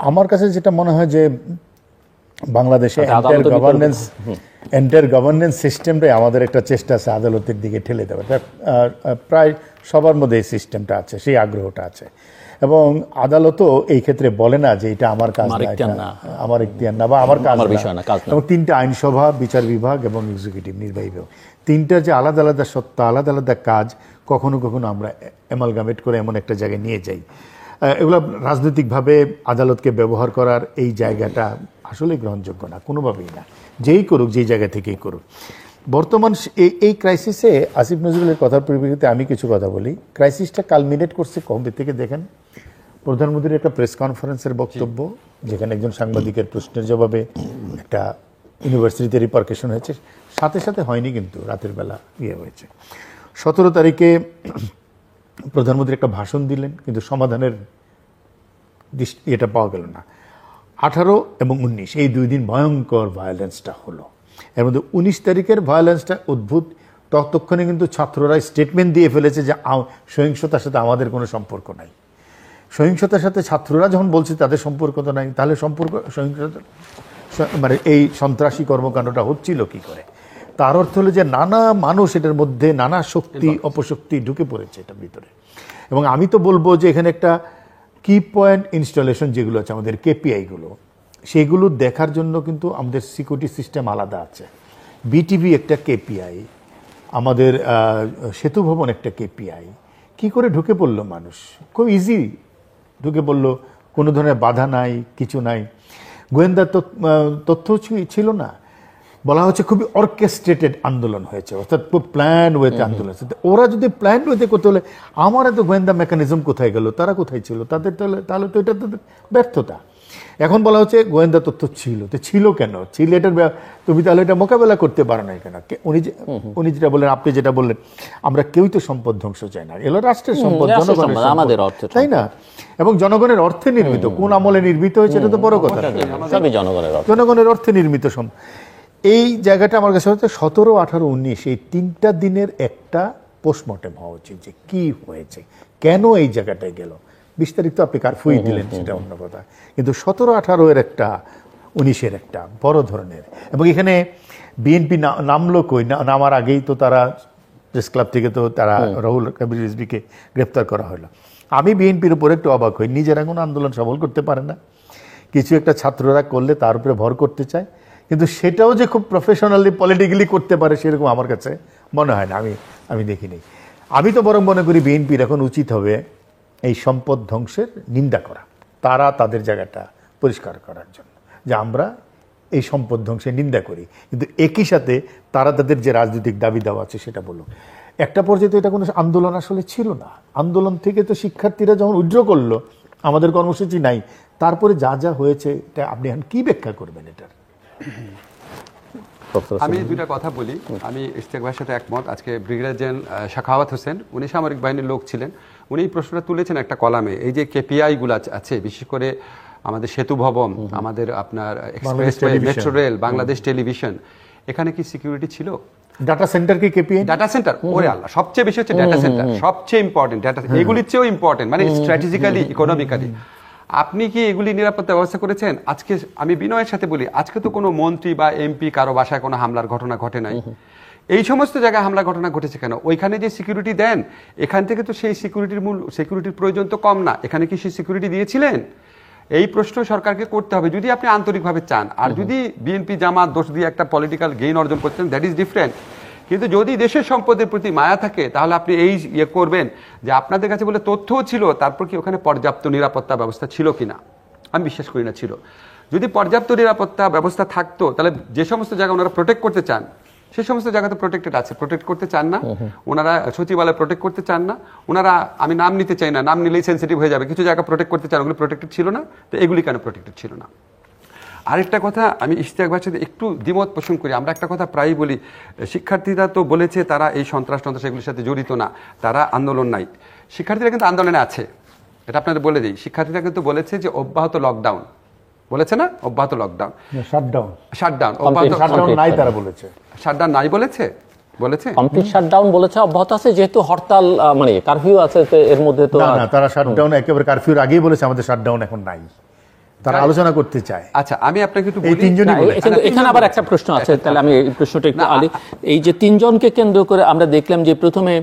আমার কাছে যেটা মনে হয় যে বাংলাদেশে এন্টায়ার গভর্নেন্স সিস্টেমটাই আমাদের একটা চেষ্টা আছে আদালতের দিকে ঠেলে দেওয়া। প্রায় সবার মধ্যে এই সিস্টেমটা আছে, সেই আগ্রহটা আছে, এবং আদালতও এই ক্ষেত্রে বলে না যে এটা আমার কাজ না, আমার ইখতিয়ার না বা আমার কাজ না। এবং তিনটা আইনসভা, বিচার বিভাগ এবং এক্সিকিউটিভ, নির্বাহী বিভাগ, তিনটার যে আলাদা আলাদা সত্তা, আলাদা আলাদা কাজ, কখনো কখনো আমরা অ্যামালগামেট করে এমন একটা জায়গায় নিয়ে যাই। এগুলো রাজনৈতিকভাবে আদালতকে ব্যবহার করার এই জায়গাটা আসলে গ্রহণযোগ্য না, কোনোভাবেই না। যেই করুক, যেই জায়গা থেকেই করুক। বর্তমান এই ক্রাইসিসে আসিফ নজরুলের কথার পরিপ্রেক্ষিতে আমি কিছু কথা বলি। ক্রাইসিসটা কালমিনেট করছে কবে থেকে দেখেন, প্রধানমন্ত্রীর একটা প্রেস কনফারেন্সের বক্তব্য, যেখানে একজন সাংবাদিকের প্রশ্নের জবাবে একটা ইউনিভার্সিটিতে রিপারকেশন হয়েছে, সাথে সাথে হয়নি কিন্তু রাতের বেলা হয়েছে। 17 তারিখে প্রধানমন্ত্রী একটা ভাষণ দিলেন, কিন্তু সমাধানের এটা পাওয়া গেল না। 18 এবং 19 এই 2 দিন ভয়ঙ্কর ভায়োলেন্সটা হলো। এর মধ্যে 19 তারিখের ভায়োলেন্সটা অদ্ভুত। ততক্ষণে কিন্তু ছাত্ররা স্টেটমেন্ট দিয়ে ফেলেছে যে সহিংসতার সাথে আমাদের কোনো সম্পর্ক নাই। সহিংসতার সাথে ছাত্ররা যখন বলছে তাদের সম্পর্ক তো নাই, তাহলে সহিংসতা মানে এই সন্ত্রাসী কর্মকাণ্ডটা হচ্ছিল কি করে? তার অর্থ হলো যে নানা মানুষ এটার মধ্যে, নানা শক্তি অপশক্তি ঢুকে পড়েছে এটার ভিতরে। এবং আমি তো বলবো যে এখানে একটা কি পয়েন্ট ইনস্টলেশন যেগুলো আছে আমাদের কেপিআইগুলো, সেগুলো দেখার জন্য কিন্তু আমাদের সিকিউরিটি সিস্টেম আলাদা আছে। বিটিভি একটা কেপিআই, আমাদের সেতু ভবন একটা কেপিআই। কি করে ঢুকে পড়লো মানুষ? খুব ইজি ঢুকে পড়লো, কোনো ধরনের বাধা নাই, কিছু নাই। গোয়েন্দা তথ্য ছিল না। বলা হচ্ছে খুবই অর্কেস্ট্রেটেড আন্দোলন হয়েছে, অর্থাৎ খুব প্ল্যান ওয়েতে আন্দোলন হয়েছে। ওরা যদি প্ল্যান ওয়েতে করতে হলে আমার এত গোয়েন্দা মেকানিজম কোথায় গেল, তারা কোথায় ছিল তাদের? তাহলে তো এটা তো ব্যর্থতা। এখন বলা হচ্ছে গোয়েন্দা তথ্য ছিল, তো ছিল কেন? ছিল এটার তুমি তাহলে এটা মোকাবেলা করতে পারো না কেন? উনি যেটা বললেন, আপনি যেটা বললেন, আমরা কেউই তো সম্পদ ধ্বংস চাই না, এলো রাষ্ট্রের সম্পদ, জনগণের অর্থ, তাই না? এবং জনগণের অর্থে নির্মিত, কোন আমলে নির্মিত হয়েছে এটা তো বড় কথা, জনগণের অর্থে নির্মিত সম্পদ। এই জায়গাটা আমার কাছে হচ্ছে 17, 18, 19 এই 3টা দিনের একটা পোস্টমর্টেম হওয়া উচিত, যে কি হয়েছে, কেন এই জায়গাটায় গেল। বিস্তারিত আপনি কারফিউ দিলেন, সেটা অন্য কথা, কিন্তু 17, 18 এর একটা, 19-এর একটা বড় ধরনের। এবং এখানে বিএনপি নামলো কই, নামার আগেই তো তারা প্রেস ক্লাব থেকে তো তারা রাহুল কবির রিজভীকে গ্রেপ্তার করা হলো। আমি বিএনপির উপরে একটু অবাক হই, নিজেরা কোনো আন্দোলন সফল করতে পারে না, কিছু একটা ছাত্ররা করলে তার উপরে ভর করতে চায়, কিন্তু সেটাও যে খুব প্রফেশনালি পলিটিক্যালি করতে পারে সেরকম আমার কাছে মনে হয় না, আমি দেখিনি। আমি তো বরং মনে করি বিএনপির এখন উচিত হবে এই সম্পদ ধ্বংসের নিন্দা করা, তারা তাদের জায়গাটা পরিষ্কার করার জন্য, যে আমরা এই সম্পদ ধ্বংসের নিন্দা করি, কিন্তু একই সাথে তারা তাদের যে রাজনৈতিক দাবি দাওয়া আছে সেটা বলল। একটা পর্যায়ে তো এটা কোনো আন্দোলন আসলে ছিল না। আন্দোলন থেকে তো শিক্ষার্থীরা যখন উইথড্র করলো, আমাদের কর্মসূচি নাই, তারপরে যা যা হয়েছে এটা আপনি এখন কি ব্যাখ্যা করবেন এটার? আমি দুইটা কথা বলি। আমি ইশতিয়াক ভাইয়ের সাথে একমত। আজকে ব্রিগেডিয়ার জেনারেল শাখাওয়াত হোসেন, উনি সামরিক বাহিনীর লোক ছিলেন, উনি এই প্রশ্নটা তুলেছেন একটা কলামে। এই যে কেপিআইগুলো আছে, বিশেষ করে আমাদের সেতু ভবন, আমাদের আপনার expressway, metro rail, Bangladesh television, এখানে কি সিকিউরিটি ছিল? ডাটা সেন্টার কি কেপিআই? ডাটা সেন্টার, ওরে আল্লাহ, সবচেয়ে বেশি হচ্ছে ডাটা সেন্টার, সবচেয়ে ইম্পর্টেন্ট। ডাটা এগুলির চেয়েও ইম্পর্টেন্ট, মানে স্ট্র্যাটেজিক্যালি, ইকোনমিক্যালি। আপনি কি এগুলি নিরাপত্তা ব্যবস্থা করেছেন? আজকে আমি বিনয়ের সাথে বলি, আজকে তো কোনো মন্ত্রী বা এমপি কারো বাসায় কোনো হামলার ঘটনা ঘটে নাই। এই সমস্ত জায়গায় হামলা ঘটনা ঘটেছে কেন? ওইখানে যে সিকিউরিটি দেন, এখান থেকে তো সেই সিকিউরিটির প্রয়োজন তো কম না। এখানে কি সেই সিকিউরিটি দিয়েছিলেন? এই প্রশ্ন সরকারকে করতে হবে, যদি আপনি আন্তরিকভাবে চান। আর যদি বিএনপি জামাত দোষ দিয়ে একটা পলিটিক্যাল গেইন অর্জন করতেন, দ্যাট ইজ ডিফারেন্ট। কিন্তু যদি দেশের সম্পদের প্রতি মায়া থাকে, তাহলে আপনি এই করবেন যে আপনাদের কাছে বলে তথ্যও ছিল, তারপর কি ওখানে পর্যাপ্ত নিরাপত্তা ব্যবস্থা ছিল কিনা? আমি বিশ্বাস করি না ছিল। যদি পর্যাপ্ত নিরাপত্তা ব্যবস্থা থাকতো, তাহলে যে সমস্ত জায়গা ওনারা প্রোটেক্ট করতে চান, সে সমস্ত জায়গাতে প্রোটেক্টেড আছে। প্রোটেক্ট করতে চান না ওনারা, সচিবালয় প্রোটেক্ট করতে চান না ওনারা। আমি নাম নিতে চাই না, নাম নিলেই সেন্সিটিভ হয়ে যাবে। কিছু জায়গা প্রোটেক্ট করতে চান, ওগুলো প্রোটেক্টেড ছিল না, তো এগুলি কেন প্রোটেক্টেড ছিল না? আরেকটা কথা, আমি ইশতিয়াক ভাইয়ের সাথে একটু দ্বিমত পোষণ করি। আমরা একটা কথা প্রায়ই বলি, শিক্ষার্থীরা তো বলেছে তারা এই সন্ত্রাস এগুলির সাথে জড়িত না, তারা আন্দোলন নাই। শিক্ষার্থীরা কিন্তু আন্দোলনে আছে, এটা আপনাদের বলে দিই। শিক্ষার্থীরা কিন্তু বলেছে যে অব্যাহত লকডাউন, বলেছে না? অব্যাহত লকডাউন, শাটডাউন নাই, তারা বলেছে শাটডাউন নাই, বলেছে কমপ্লিট শাটডাউন বলেছে, অব্যাহত আছে, যেহেতু হরতাল মানে কারফিউ আছে এর মধ্যে। তো না, তারা শাটডাউন একেবারে কারফিউর আগেই বলেছে আমাদের শাটডাউন এখন নাই। তারা আলোচনা করতে চায়। আচ্ছা, আমি আপনাকে একটু এই বলি। তিনজনই বলেছে। এখানে আবার একটা প্রশ্ন আছে, তাহলে আমি এই প্রশ্নটা একটু আলি। এই যে তিনজনকে কেন্দ্র করে আমরা দেখলাম যে প্রথমে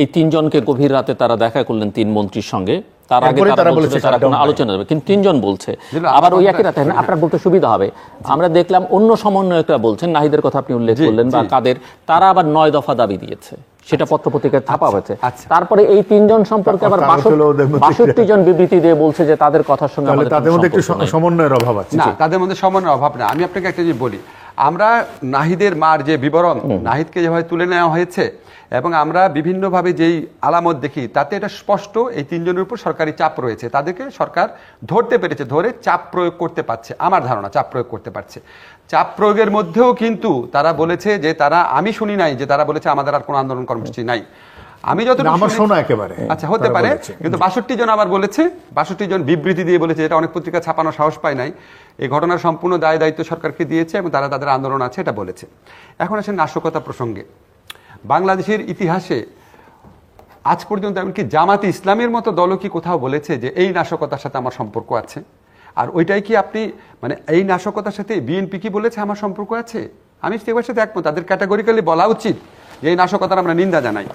এই তিনজনকে গভীর রাতে তারা দেখা করলেন তিন মন্ত্রীর সঙ্গে, তার আগে তারা বলছে তারা কোনো আলোচনা হবে, কিন্তু তিনজন বলছে। আবার ওই একই রাতে, আপনার বলতে সুবিধা হবে, আমরা দেখলাম অন্য সমন্বয়করা বলছেন, নাহিদের কথা আপনি উল্লেখ করলেন বা কাদের, তারা আবার 9 দফা দাবি দিয়েছে, সেটা পত্রপত্রিকায় ছাপা হয়েছে। তারপরে এই তিনজন সম্পর্কে আবার 62 জন বিবৃতি দিয়ে বলছে যে তাদের কথার সঙ্গে তাদের মধ্যে একটু সমন্বয়ের অভাব আছে। না, তাদের মধ্যে সমন্বয়ের অভাব না। আমি আপনাকে একটা জিনিস বলি, আমরা নাহিদের মার যে বিবরণ, নাহিদকে যেভাবে তুলে নেওয়া হয়েছে এবং আমরা বিভিন্নভাবে যেই আলামত দেখি, তাতে এটা স্পষ্ট এই তিনজনের উপর সরকারি চাপ রয়েছে, তাদেরকে সরকার ধরতে পেরেছে, ধরে চাপ প্রয়োগ করতে পারছে, আমার ধারণা চাপ প্রয়োগ করতে পারছে। চাপ প্রয়োগের মধ্যেও কিন্তু তারা বলেছে যে তারা, আমি শুনি নাই যে তারা বলেছে আমাদের আর কোনো আন্দোলন কর্মসূচি নাই, আমি যতটুকু আমার শোনা একেবারে। আচ্ছা, হতে পারে, কিন্তু 62 জন আবার বলেছে, 62 জন বিবৃতি দিয়ে বলেছে, এটা অনেক পত্রিকা ছাপানো সাহস পায় নাই, এই ঘটনার সম্পূর্ণ দায় দায়িত্ব সরকারকে দিয়েছে এবং তারা তাদের আন্দোলন আছে এটা বলেছে। এখন আসেন নাশকতা প্রসঙ্গে। বাংলাদেশের ইতিহাসে আজ পর্যন্ত এমনকি জামাতে ইসলামের মতো দলও কি কোথাও বলেছে যে এই নাশকতার সাথে আমার সম্পর্ক আছে? আর ওইটাই কি আপনি, মানে এই নাশকতার সাথে বিএনপি কি বলেছে আমার সম্পর্ক আছে? আমি সেবার সাথে একমত, তাদের ক্যাটাগরিক্যালি বলা উচিত যে এই নাশকতার আমরা নিন্দা জানাই।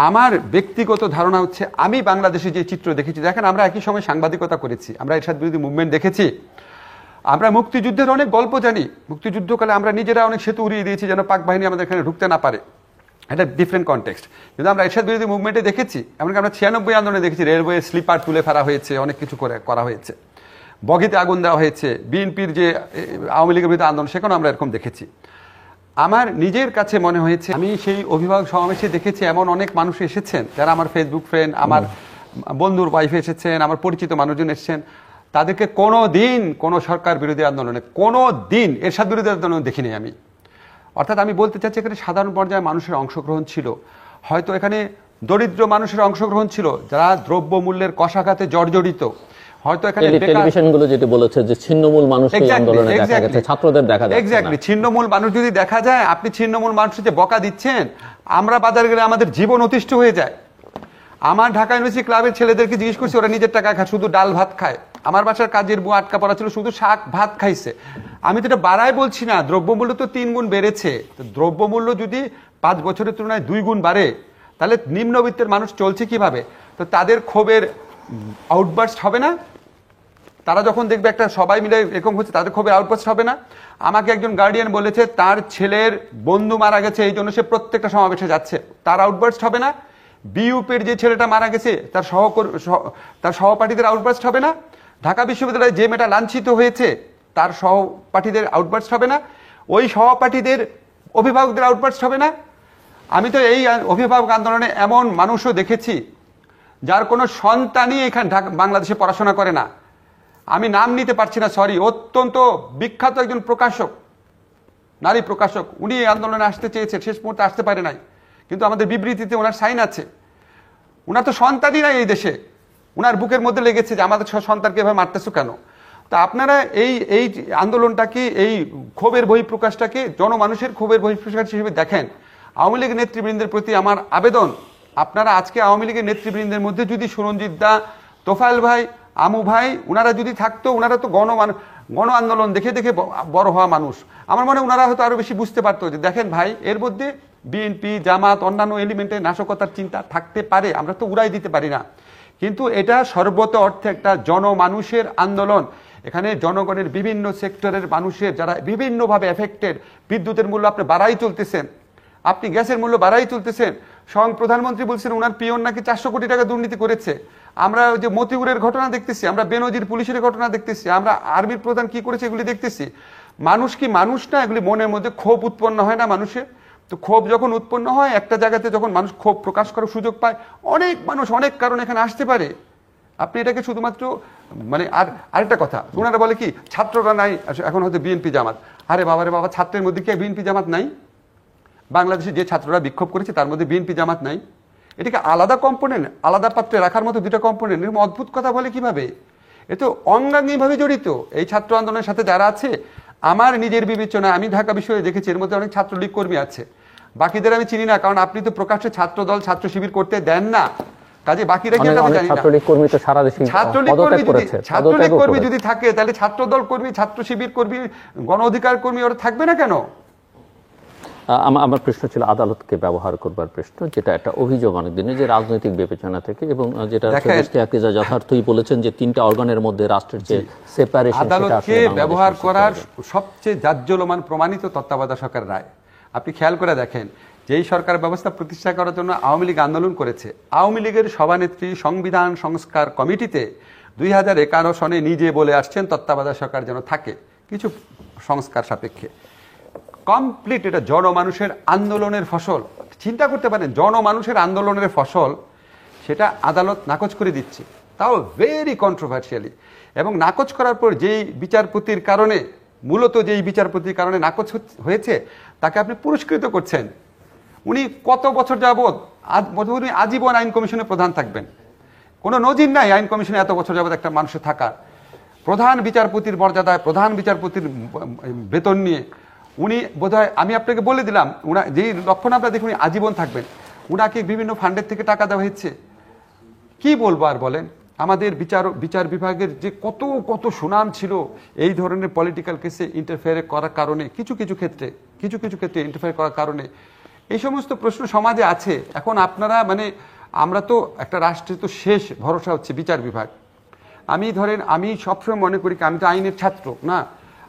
আমার ব্যক্তিগত ধারণা হচ্ছে, আমি বাংলাদেশে যে চিত্র দেখেছি, দেখেন আমরা একই সময় সাংবাদিকতা করেছি, আমরা এরশাদ বিরোধী মুভমেন্ট দেখেছি, আমরা মুক্তিযুদ্ধের অনেক গল্প জানি, মুক্তিযুদ্ধকালে আমরা নিজেরা অনেক সেতু উড়িয়ে দিয়েছি যেন পাক বাহিনী আমাদের এখানে ঢুকতে না পারে, এটা ডিফারেন্ট কনটেক্সট। কিন্তু আমরা এরশাদ বিরোধী মুভমেন্টে দেখেছি, এমনকি আমরা 96 আন্দোলনে দেখেছি রেলওয়ে স্লিপার তুলে ফেলা হয়েছে, অনেক কিছু করা হয়েছে, বগিতে আগুন দেওয়া হয়েছে, বিএনপির যে আওয়ামী লীগের বিরুদ্ধে আন্দোলন, সেখানেও আমরা এরকম দেখেছি। আমার নিজের কাছে মনে হয়েছে, আমি সেই অভিভাবক সমাবেশে দেখেছি এমন অনেক মানুষ এসেছেন যারা আমার ফেসবুক ফ্রেন্ড, আমার বন্ধুর ওয়াইফ এসেছেন, আমার পরিচিত মানুষজন এসেছেন, তাদেরকে কোনো দিন কোনো সরকার বিরোধী আন্দোলনে, কোনো দিন এরশাদ বিরোধী আন্দোলন দেখিনি আমি। অর্থাৎ আমি বলতে চাচ্ছি, এখানে সাধারণ পর্যায়ে মানুষের অংশগ্রহণ ছিল, হয়তো এখানে দরিদ্র মানুষের অংশগ্রহণ ছিল যারা দ্রব্য মূল্যের কষাঘাতে জর্জরিত, হয়তো এখানে টেলিভিশনগুলো যেটা বলেছে যে ছিন্নমূল মানুষকে আন্দোলনে দেখা গেছে, ছাত্রদের দেখা যাচ্ছে। এক্স্যাক্টলি, ছিন্নমূল মানুষ যদি দেখা যায়, আপনি ছিন্নমূল মানুষের যে বকা দিচ্ছেন, আমরা বাজারে গেলে আমাদের জীবন অতিষ্ঠ হয়ে যায়। আমার ঢাকা ইউনিভার্সিটি ক্লাবের ছেলেদেরকে জিজ্ঞেস করছি, ওরা নিজের টাকা খায়, শুধু ডাল ভাত খায়। আমার বাসার কাজের বুয়া আটকা পড়া ছিল, শুধু শাক ভাত খাইছে। আমি তো এটা বাড়াই বলছি না, দ্রব্যমূল্য তো 3 গুণ বেড়েছে। তো দ্রব্যমূল্য যদি 5 বছরের তুলনায় 2 গুণ বাড়ে, তাহলে নিম্নবিত্তের মানুষ চলছে কিভাবে? তো তাদের ক্ষোভের আউটবার্স্ট হবে না? তারা যখন দেখবে একটা সবাই মিলে এরকম হচ্ছে, তাদের ক্ষোভের আউটবার্স্ট হবে না? আমাকে একজন গার্ডিয়ান বলেছে তার ছেলের বন্ধু মারা গেছে, এই জন্য সে প্রত্যেকটা সমাবেশে যাচ্ছে, তার আউটবার্স্ট হবে না? বিইউপির যে ছেলেটা মারা গেছে, তার সহপাঠীদের আউটবার্স্ট হবে না? ঢাকা বিশ্ববিদ্যালয়ে যে মেয়েটা লাঞ্ছিত হয়েছে, তার সহপাঠীদের আউটবার্স্ট হবে না? ওই সহপাঠীদের অভিভাবকদের আউটবার্স্ট হবে না? আমি তো এই অভিভাবক আন্দোলনে এমন মানুষও দেখেছি যার কোনো সন্তানই এখানে বাংলাদেশে পড়াশোনা করে না। আমি নাম নিতে পারছি না, সরি, অত্যন্ত বিখ্যাত একজন প্রকাশক, নারী প্রকাশক, উনি এই আন্দোলনে আসতে চেয়েছেন, শেষ মুহূর্তে আসতে পারে নাই, কিন্তু আমাদের বিবৃতিতে ওনার সাইন আছে। ওনার তো সন্তানই নাই এই দেশে, ওনার বুকের মধ্যে লেগেছে যে আমাদের সন্তানকে এভাবে মারতেছো কেন? তা আপনারা এই আন্দোলনটাকে, এই ক্ষোভের বহিঃপ্রকাশটাকে জনমানুষের ক্ষোভের বহিঃপ্রকাশ হিসেবে দেখেন। আওয়ামী লীগের নেতৃবৃন্দের প্রতি আমার আবেদন, আপনারা আজকে আওয়ামী লীগের নেতৃবৃন্দের মধ্যে যদি সুরঞ্জিত দা, তোফায়েল ভাই, আমু ভাই, ওনারা যদি থাকতো, ওনারা তো গণ আন্দোলন দেখে দেখে বড় হওয়া মানুষ, আমার মনে হয় ওনারা হয়তো আরো বেশি বুঝতে পারতো যে দেখেন ভাই, এর মধ্যে বিএনপি, জামাত, অন্যান্য এলিমেন্টের নাশকতার চিন্তা থাকতে পারে, আমরা তো উড়াই দিতে পারি না, কিন্তু এটা সর্বত অর্থে একটা জনমানুষের আন্দোলন। এখানে জনগণের বিভিন্ন সেক্টরের মানুষের যারা বিভিন্নভাবে এফেক্টেড, বিদ্যুতের মূল্য আপনি বাড়াই চলতেছেন, আপনি গ্যাসের মূল্য বাড়াই চলতেছেন, স্বয়ং প্রধানমন্ত্রী বলছেন ওনার পিয়ন নাকি 400 কোটি টাকা দুর্নীতি করেছে। আমরা যে মতিউরের ঘটনা দেখতেছি, আমরা বেনজির পুলিশের ঘটনা দেখতেছি, আমরা আর্মির প্রধান কি করেছে এগুলি দেখতেছি। মানুষ কি মানুষ না? এগুলি মনের মধ্যে ক্ষোভ উৎপন্ন হয় না মানুষের? তো ক্ষোভ যখন উৎপন্ন হয়, একটা জায়গাতে যখন মানুষ ক্ষোভ প্রকাশ করার সুযোগ পায়, অনেক মানুষ অনেক কারণে এখানে আসতে পারে। আপনি এটাকে শুধুমাত্র মানে, আর আরেকটা কথা, ওনারা বলে কি ছাত্ররা নাই এখন হয়তো বিএনপি জামাত। আরে বাবারে বাবা, ছাত্রের মধ্যে কি বিএনপি জামাত নাই? বাংলাদেশে যে ছাত্ররা বিক্ষোভ করেছে তার মধ্যে বিএনপি জামাত নাই? এটাকে আলাদা কম্পোনেন্ট, আলাদা পাত্রে রাখার মতো দুটো কম্পোনেন্ট, এরকম অদ্ভুত কথা বলে কিভাবে? এ তো অঙ্গাঙ্গিভাবে জড়িত এই ছাত্র আন্দোলনের সাথে যারা আছে। আমার নিজের বিবেচনায় আমি ঢাকা বিশ্ববিদ্যালয়ে দেখেছি এর মধ্যে অনেক ছাত্রলীগ কর্মী আছে, বাকিদের আমি চিনি না, কারণ আপনি তো প্রকাশ্যে ছাত্র দল, ছাত্র শিবির করতে দেন না, কাজে বাকিরা কি আমরা জানি না। ছাত্রলীগ কর্মী তো সারা দেশে ছাত্রলীগ কর্মী যদি থাকে তাহলে ছাত্রদল কর্মী, ছাত্র শিবির কর্মী, গণ অধিকার কর্মী ওরা থাকবে না কেন? আমার প্রশ্ন ছিল আদালতকে ব্যবহার করবার প্রশ্ন, যেটা একটা অভিযোগ অনেক দিনের, যে রাজনৈতিক বিবেচনা থেকে, এবং যেটা যথার্থই বলেছেন যে তিনটা অর্গানের মধ্যে রাষ্ট্রের যে সেপারেশন, আদালতকে ব্যবহার করার সবচেয়ে জাজ্জলমান প্রমাণিত তত্ত্বাবধায়ক সরকার রায়। আপনি খেয়াল করে দেখেন, যেই সরকার ব্যবস্থা প্রতিষ্ঠা করার জন্য আওয়ামী লীগ আন্দোলন করেছে, আওয়ামী লীগের সভানেত্রী সংবিধান সংস্কার কমিটিতে 2011 সনে নিজে বলে আসছেন তত্ত্বাবধায়ক সরকার যেন থাকে কিছু সংস্কার সাপেক্ষে। কমপ্লিট এটা জনমানুষের আন্দোলনের ফসল। চিন্তা করতে পারেন, জনমানুষের আন্দোলনের ফসল, সেটা আদালত নাকচ করে দিচ্ছে, তাও ভেরি কন্ট্রোভার্সিয়ালি। এবং নাকচ করার পর যেই বিচারপতির কারণে, মূলত যেই বিচারপতির কারণে নাকচ হয়েছে, তাকে আপনি পুরস্কৃত করছেন। উনি কত বছর যাবৎ উনি আজীবন আইন কমিশনের প্রধান থাকবেন। কোনো নজির নাই আইন কমিশনে এত বছর যাবৎ একটা মানুষের থাকার। প্রধান বিচারপতির মর্যাদায়, প্রধান বিচারপতির বেতন নিয়ে উনি বোধহয়, আমি আপনাকে বলে দিলাম, উনা যেই লক্ষণ আপনারা দেখুন আজীবন থাকবেন, উনাকে বিভিন্ন ফান্ডের থেকে টাকা দেওয়া হচ্ছে। কি বলবো আর বলেন? আমাদের বিচার বিভাগের যে কত কত সুনাম ছিল এই ধরনের পলিটিক্যাল কেসে ইন্টারফেয়ার করার কারণে, কিছু কিছু ক্ষেত্রে ইন্টারফেয়ার করার কারণে এই সমস্ত প্রশ্ন সমাজে আছে। এখন আপনারা আমরা তো একটা রাষ্ট্রের তো শেষ ভরসা হচ্ছে বিচার বিভাগ। আমি সবসময় মনে করি, আমি তো আইনের ছাত্র না,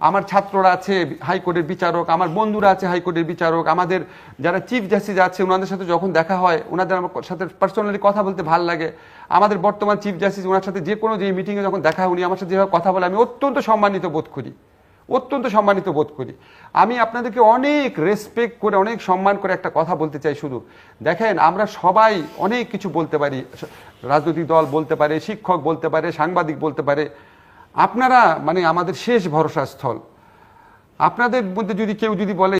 আমার ছাত্ররা আছে হাইকোর্টের বিচারক, আমার বন্ধুরা আছে হাইকোর্টের বিচারক, আমাদের যারা চিফ জাস্টিস আছে ওনাদের সাথে যখন দেখা হয়, ওনাদের আমার সাথে পার্সোনালি কথা বলতে ভালো লাগে। আমাদের বর্তমান চিফ জাস্টিস, ওনার সাথে যে মিটিংয়ে যখন দেখা হয়, উনি আমার সাথে যেভাবে কথা বলে, আমি অত্যন্ত সম্মানিত বোধ করি। আমি আপনাদেরকে অনেক রেসপেক্ট করে, অনেক সম্মান করে একটা কথা বলতে চাই। শুধু দেখেন, আমরা সবাই অনেক কিছু বলতে পারি, রাজনৈতিক দল বলতে পারে, শিক্ষক বলতে পারে, সাংবাদিক বলতে পারে, আপনারা আমাদের শেষ ভরসা স্থল। আপনাদের মধ্যে যদি কেউ বলে